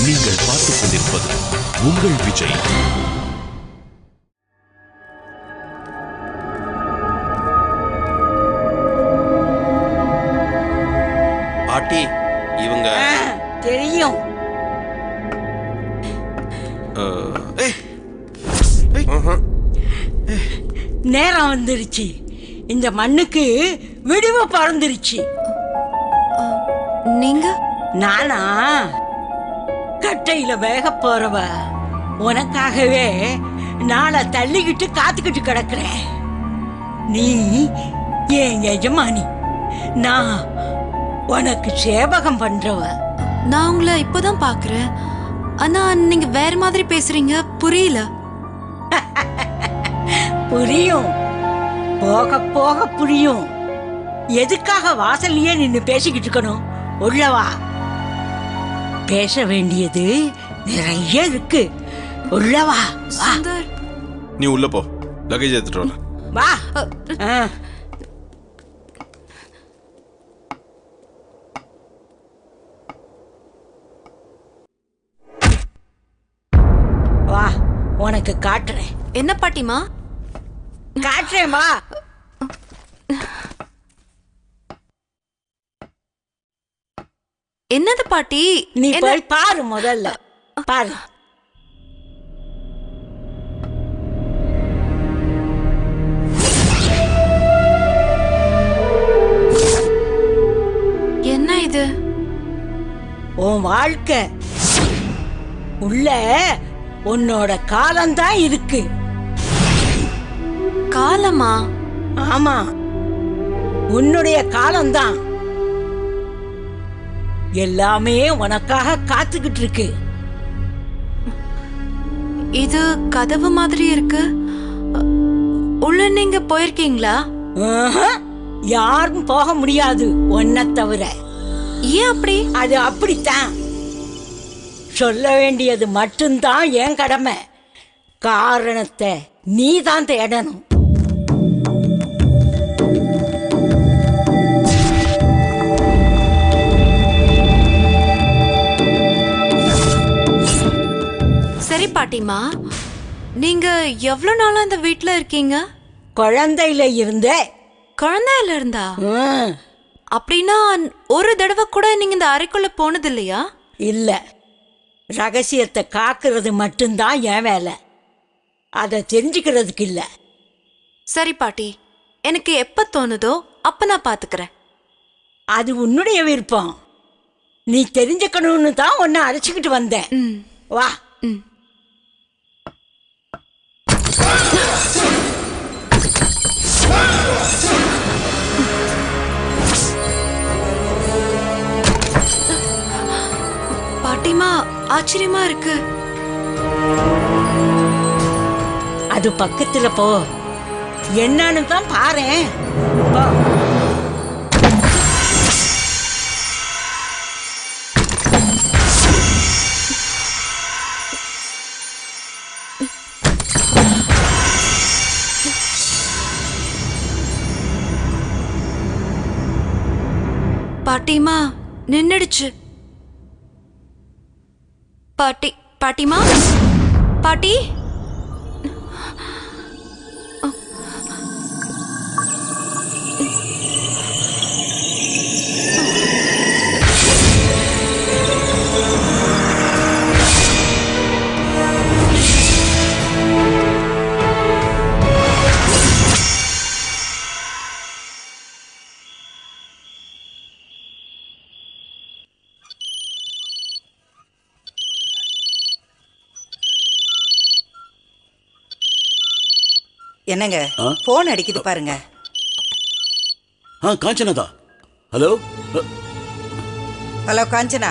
நீங்கள் பார்த்துக் கொண்டிருப்பது உங்கள் விஜய். பாட்டி இவங்க தெரியும். நேரம் வந்துருச்சு. இந்த மண்ணுக்கு விடுவு பறந்துருச்சு. நீங்க? நானா கட்டையில வேக போறவ. உனக்காகவே நாளை தள்ளிக்கிட்டு காத்துக்கிட்டு கிடக்குறேன். நீ என் எஜமானி, நான் உனக்கு சேவகம் பண்றவ. நான் உங்களை இப்பதான் பாக்குறேன். ஆனா நீங்க வேற மாதிரி பேசுறீங்க, புரியல. புரியும், போக போக புரியும். எதுக்காக வாசல்லையே நின்னு பேசிக்கிட்டு இருக்கணும்? உள்ளவா, பேச வேண்டியது நிறைய இருக்கு. உள்ளவா. சுந்தர், நீ உள்ள போ, லக்கேஜ் எடுத்துட்டு வர. வா. வா, உனக்கு காட்டுறேன். என்ன பாட்டிமா? காட்டுறேன், வா. என்னது பாட்டி? நீ போய் பாரு, முதல்ல பாரு. என்ன இது? உன் வாழ்க்கை உள்ள உன்னோட காலம்தான் இருக்கு. காலமா? ஆமா, உன்னுடைய காலம்தான். எல்லாமே உனக்காக காத்துக்கிட்டு இருக்கு. இது கதவு மாதிரி இருக்கு. உள்ள நீங்க போயிருக்கீங்களா? யாரும் போக முடியாது உன்னை தவிர. ஏன் அப்படி? அது அப்படித்தான். சொல்ல வேண்டியது மட்டும்தான் என் கடமை. காரணத்தை நீ தான் தேடணும். சரி பாட்டிமா, நீங்க எவ்வளவு நாளா இந்த வீட்ல இருக்கீங்க? குழந்தையில இருந்தே. குழந்தையில இருந்தா? அப்படின்னா ஒரு தடவை கூட நீங்க இந்த அறைக்குள்ள போனது இல்லையா? இல்ல, ரகசியத்தை காக்குறது மட்டும்தான் என் வேலை. அதை தெரிஞ்சுக்கிறதுக்கு இல்ல. சரி பாட்டி, எனக்கு எப்ப தோணுதோ அப்ப நான் பாத்துக்கிறேன். அது உன்னுடைய விருப்பம். நீ தெரிஞ்சுக்கணும்னு தான் உன்னை அழைச்சிக்கிட்டு வந்தேன். வா. பாட்டிமா, ஆச்சரியமா இருக்கு. அது பக்கத்துல போ, என்னன்னு தான் பாரேன். போ. பாட்டிமா, நின்னுடுச்சு. பாட்டிமா, பாட்டி. என்னங்க போன் அடிக்குது பாருங்க. காஞ்சனாதா. ஹலோ ஹலோ காஞ்சனா,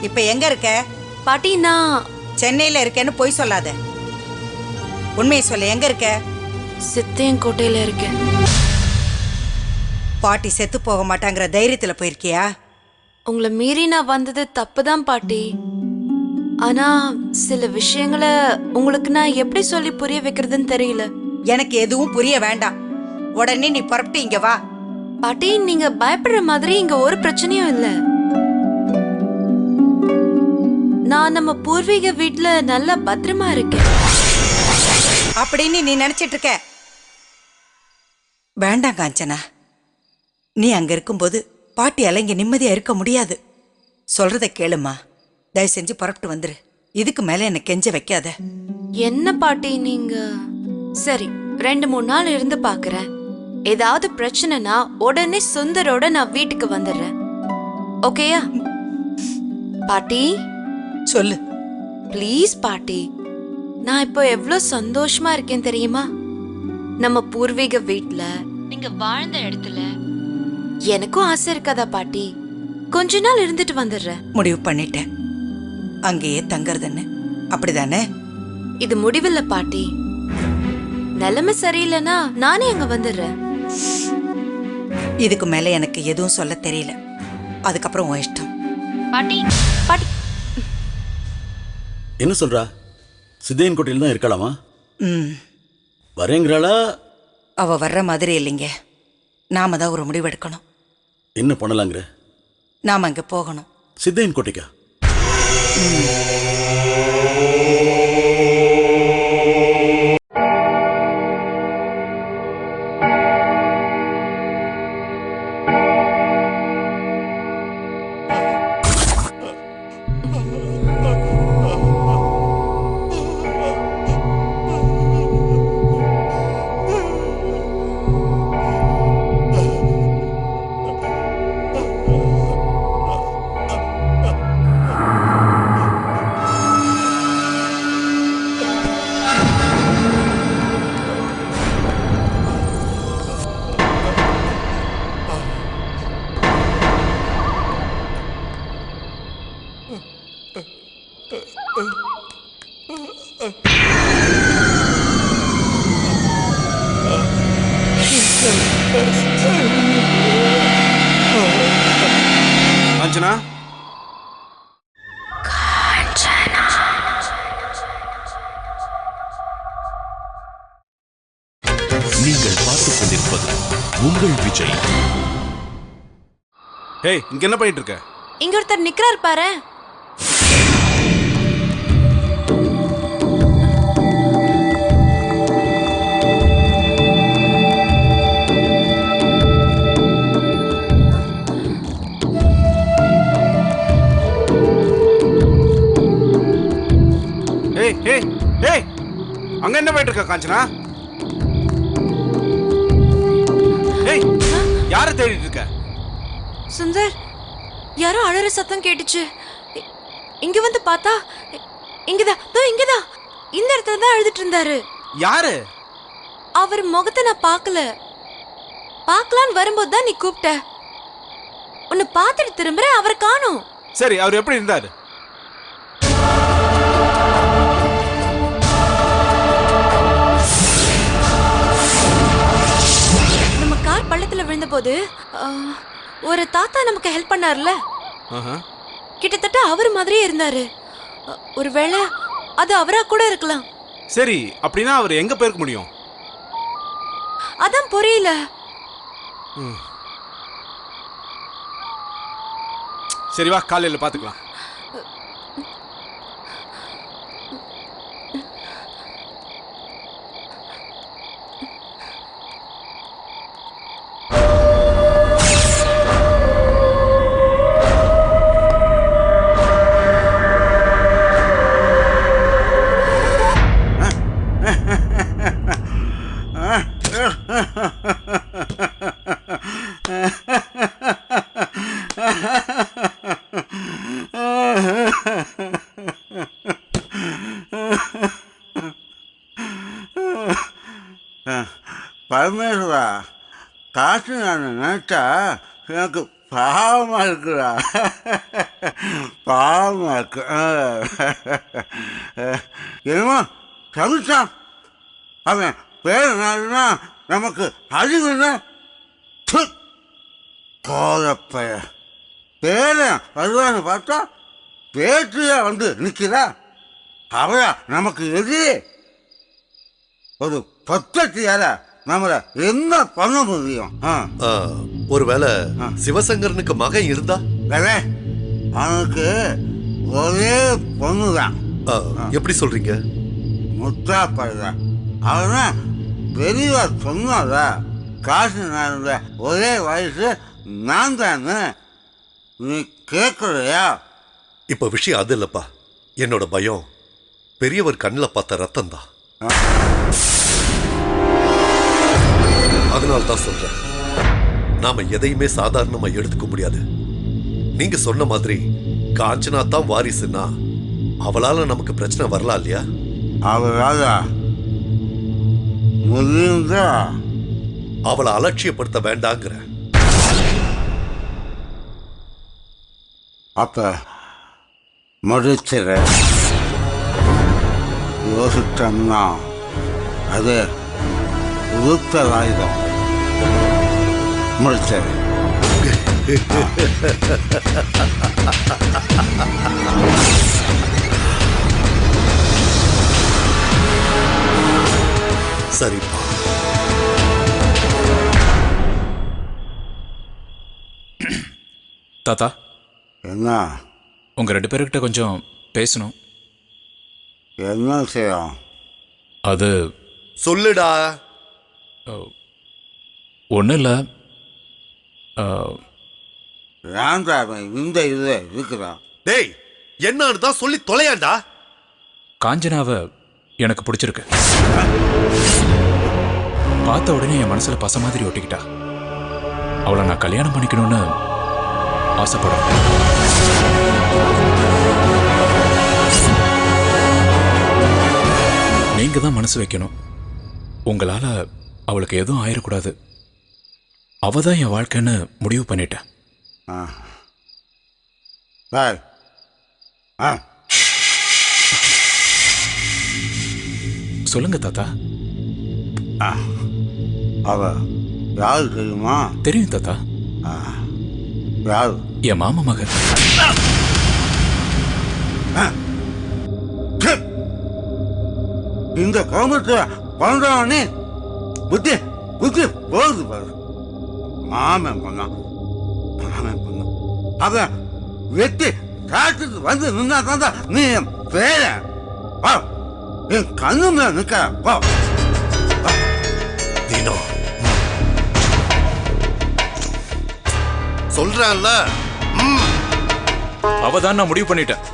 இப்ப எங்க இருக்க? பாட்டி, நான் சென்னையில இருக்கேன்னு பொய் சொல்லாத. உண்மையை சொல்ல, எங்க இருக்க? சித்தையங்கோட்டையில இருக்கேன். பாட்டி செத்து போக மாட்டாங்கிற தைரியத்துல போயிருக்கியா? உங்களை மீறி நான் வந்தது தப்புதான் பாட்டி. ஆனா சில விஷயங்களை உங்களுக்கு நான் எப்படி சொல்லி புரிய வைக்கிறதுன்னு தெரியல. எனக்கு எதுவும் புரிய வேண்டாம். உடனே நீ புறப்பட்டு இங்க வா. பாட்டி, நீங்க பயப்படுற மாதிரி இங்க ஒரு பிரச்சனையும் இல்ல. நான் நம்ம பூர்வீக வீட்ல நல்லா பத்திரமா இருக்கேன் அப்படின்னு நீ நினைச்சிட்டு இருக்க. வேண்டாம் காஞ்சனா, நீ அங்க இருக்கும்போது பாட்டியால இங்க நிம்மதியா இருக்க முடியாது. சொல்றத கேளுமா, தயவு செஞ்சு புறப்பட்டு வந்துரு. இதுக்கு மேல என்ன கெஞ்ச வைக்காத. என்ன பாட்டி நீங்க? சரி, 2-3 நாள் இருந்து பாக்குறேன். ஏதாவது பிரச்சனைனா உடனே சுந்தரோட நான் வீட்டுக்கு வந்துடுறேன். ஓகேயா பாட்டி? சொல்லு. ப்ளீஸ் பாட்டி, நான் இப்போ எவ்வளவு சந்தோஷமா இருக்கேன் தெரியுமா? நம்ம பூர்வீக வீட்ல நீங்க வாழ்ந்த இடத்துல எனக்கும் ஆசை இருக்காதா பாட்டி? கொஞ்ச நாள் இருந்துட்டு வந்துடுறேன். முடிவு பண்ணிட்டேன், அங்கேயே தங்கறதுன்னு. அப்படிதானே? இது முடிவில்ல பாட்டி. நிலைமை சரியில்லைன்னா நானே அங்க வந்துடுறேன். இதுக்கு மேல எனக்கு எதுவும் சொல்ல தெரியல. அதுக்கப்புறம் உன் இஷ்டம். பாட்டி பாட்டி என்ன சொல்றா? சித்தையன் கோட்டையில் தான் இருக்கலாமா? வரேங்கிறாளா? அவ வர்ற மாதிரி இல்லைங்க. நாம தான் ஒரு முடிவு எடுக்கணும். என்ன பண்ணலாங்கிற? நாம அங்க போகணும். சித்தையன் கோட்டைக்கா? காஞ்சனா, நீங்கள் பார்த்துக் கொண்டிருப்பது உங்கள் விஜய். ஏய், இங்க என்ன பண்ணிட்டு இருக்க? இங்க ஒருத்தர் நிக்கிறார் பாரு. ஏய் ஏய் ஏய், அங்க என்ன பண்ணிட்டு இருக்க காஞ்சனா? ஏய், யாரை தேடிட்டு இருக்க? சுந்தர், யாரோ அழற சத்தம் கேட்டுச்சு. இங்க வந்து பார்த்தா இங்கதான் இங்கதான் இந்த இடத்துல தான் அழுதுட்டு இருந்தாரு. யாரு? அவர் முகத்தை நான் பார்க்கல. பார்க்கலான்னு வரும்போது தான் நீ கூப்பிட்ட. உன்னை பார்த்துட்டு திரும்புறேன், அவரை காணோம். சரி, அவர் எப்படி இருந்தாரு? நம்ம கார் பள்ளத்துல விழுந்த போது ஒரு தாத்தா நமக்கு ஹெல்ப் பண்ணார்ல, கிட்டத்தட்ட அவர் மாதிரியே இருந்தாரு. ஒருவேளை அது அவரா கூட இருக்கலாம். சரி, அப்படின்னா அவர் எங்க போயிருக்க முடியும்? அதான் புரியல. சரி வா, காலையில பாத்துக்கலாம். பரமேஸ்வரா, காசு நான் நினைச்சா எனக்கு பாவமாக இருக்குடா. பாவமாக இருக்கு. என்னமோ சவிச்சான். அவன் பேருனா நமக்கு அறிவுன்னா கோதப்பைய பேரன் வருவான்னு பார்த்தா பேற்றியா வந்து நிற்கிறா. அவரா நமக்கு எது? ஒரு பத்தத்தியால நம்மள என்ன பண்ண முடியும்? ஒருவேளை சிவசங்கரனுக்கு மகன் இருந்தா? அவனுக்கு ஒரே பொண்ணு தான். எப்படி சொல்றீங்க? முத்தா பையன். அவன் பெரியவா சொன்னால காசு நடந்த ஒரே வயசு நான் தானே. நீ கேட்கலையா? இப்ப விஷயம் அது இல்லப்பா. என்னோட பயம் பெரியவர் கண்ணில் பார்த்த ரத்தம் தான். அதனால தான் சொல்றேன், நாம எதையுமே சாதாரணமா எடுத்துக்க முடியாது. நீங்க சொன்ன மாதிரி காஞ்சனா தான் வாரிசுன்னா அவளால நமக்கு பிரச்சனை வரலாம் இல்லையா? அவளால முடிந்தா அவளை அலட்சியப்படுத்த வேண்டாங்கிற. அப்ப முடிச்சிட யோசிச்சோம்னா அது உருத்தலாயுதம். முடிச்சது. சரிப்பா. தாத்தா, என்ன உங்க 2 பேர்கிட்ட கொஞ்சம் பேசணும். என்ன செய்யும்? அது சொல்லுடா. ஒன்றும் இல்லை. வேண்டாம், இந்த இது இருக்கிறான். டேய், என்னன்னு தான் சொல்லி தொலையாண்டா. காஞ்சனாவை எனக்கு பிடிச்சிருக்கு. பார்த்த உடனே என் மனசுல பச மாதிரி ஒட்டிக்கிட்டா. அவளை நான் கல்யாணம் பண்ணிக்கணும்னு ஆசைப்படுறேன். நீங்க தான் மனசு வைக்கணும். உங்களால அவளுக்கு எதுவும் ஆயிடக்கூடாது. அவ தான் என் வாழ்க்கைன்னு முடிவு பண்ணிட்டேன். சொல்லுங்க தாத்தா. அவ யாரு தெரியுமா? தெரியும் தாத்தா. யாரு? என் மாமா மகன். இந்த குடும்பத்துல பிறந்தவனே புத்தி புத்தி போகுது பாரு. மாமன் பண்ணான், மாமன் பண்ணான். அவன் வெட்டி காட்டுக்கு வந்து நின்னா தாண்டா நீ என் பேர. என் கண்ணு மேல நிக்க. சொல்றேன்ல, அவதான் நான் முடிவு பண்ணிட்டேன்.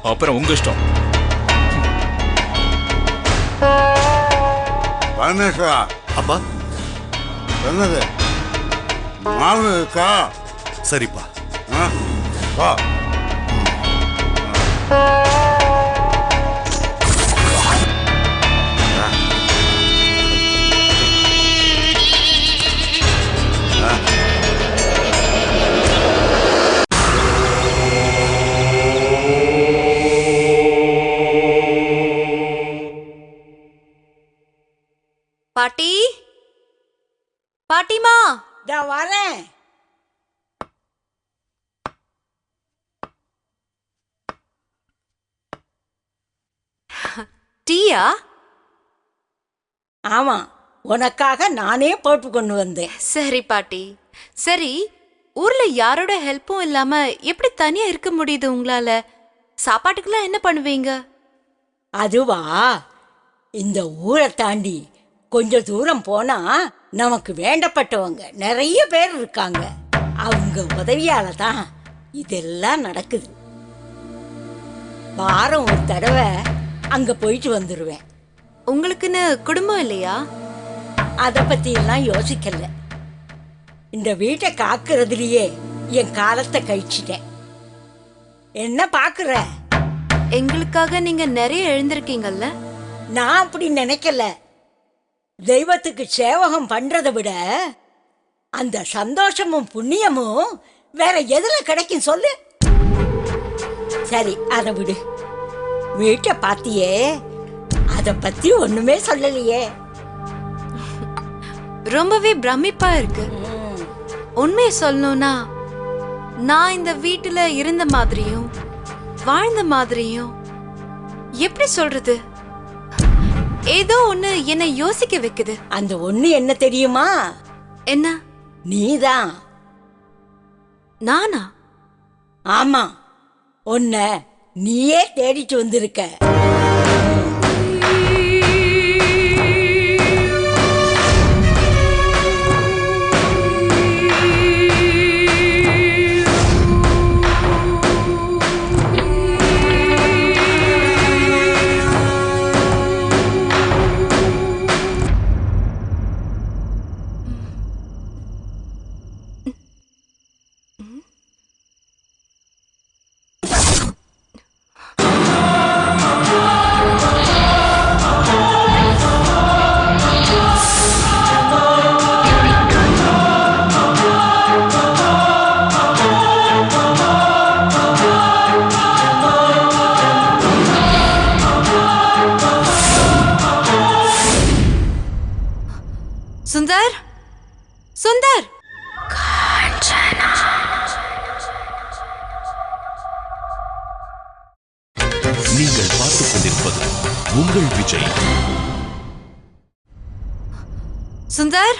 அப்புறம் உங்க இஷ்டம். பரமேஸ்வரா. அப்பா என்னது? மாவு இருக்கா? சரிப்பா. வா. பாட்டி, பாட்டிமா. வரேன். டீயா? ஆமா, உனக்காக நானே போட்டு கொண்டு வந்தேன். சரி பாட்டி. சரி, ஊர்ல யாரோட ஹெல்ப்பும் இல்லாம எப்படி தனியா இருக்க முடியுது உங்களால? சாப்பாட்டுக்கெல்லாம் என்ன பண்ணுவீங்க? அதுவா, இந்த ஊரை தாண்டி கொஞ்சம் தூரம் போனா நமக்கு வேண்டப்பட்டவங்க நிறைய பேர் இருக்காங்க. அவங்க உதவியால தான் இதெல்லாம் நடக்குது. வாரம் ஒரு தடவை அங்க போயிட்டு வந்துருவேன். உங்களுக்குன்னு குடும்பம் இல்லையா? அதை பத்தி எல்லாம் யோசிக்கல. இந்த வீட்டை காக்குறதுலயே என் காலத்தை கழிச்சிட்டேன். என்ன பாக்குற? எங்களுக்காக நீங்க நிறைய எழுந்திருக்கீங்கல்ல. நான் அப்படி நினைக்கல. தெய்வத்துக்கு சேவகம் பண்றதை விட அந்த சந்தோஷமும் புண்ணியமும் வேற எதுல கிடைக்கும் சொல்லு. சரி, அதை விடு. வீட்டை பாத்தியே, அத பத்தி ஒண்ணுமே சொல்லலையே. ரொம்பவே பிரமிப்பா இருக்கு. உண்மையை சொல்லணும்னா, நான் இந்த வீட்டுல இருந்த மாதிரியும் வாழ்ந்த மாதிரியும் எப்படி சொல்றது, ஏதோ ஒண்ணு என்னை யோசிக்க வைக்குது. அந்த ஒண்ணு என்ன தெரியுமா? என்ன? நீதான். நானா? ஆமா, உன்னை நீயே தேடிட்டு வந்திருக்க. சுந்தர், சுந்தர், நீங்கள் பார்த்துக் கொண்டிருப்பது உங்கள் விஜய். சுந்தர்,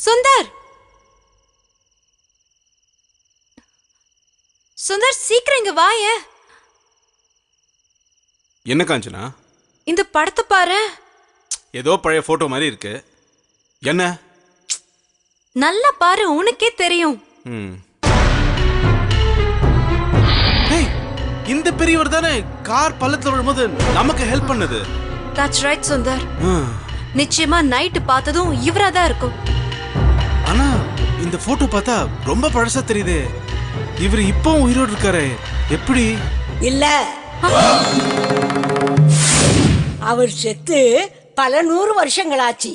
சுந்தர், சுந்தர், சீக்கிரம் இங்க வாயே. என்ன காஞ்சனா? இந்த படத்தை பாரு. ஏதோ பழைய போட்டோ மாதிரி இருக்கு. என்ன? நல்லா பாரு, உனக்கே தெரியும். இந்த பெரியவர் தானே கார் பள்ளத்துல விழும்போது நமக்கு ஹெல்ப் பண்ணது. That's right Sundar. நிச்சயமா நைட் பார்த்ததும் இவரா தான் இருக்கும். ஆனா இந்த போட்டோ பார்த்தா ரொம்ப பழசா தெரியுதே. இவர் இப்போ உயிரோடு இருக்காரு. எப்படி? இல்ல, அவர் செத்து பல 100 வருஷங்களாச்சு.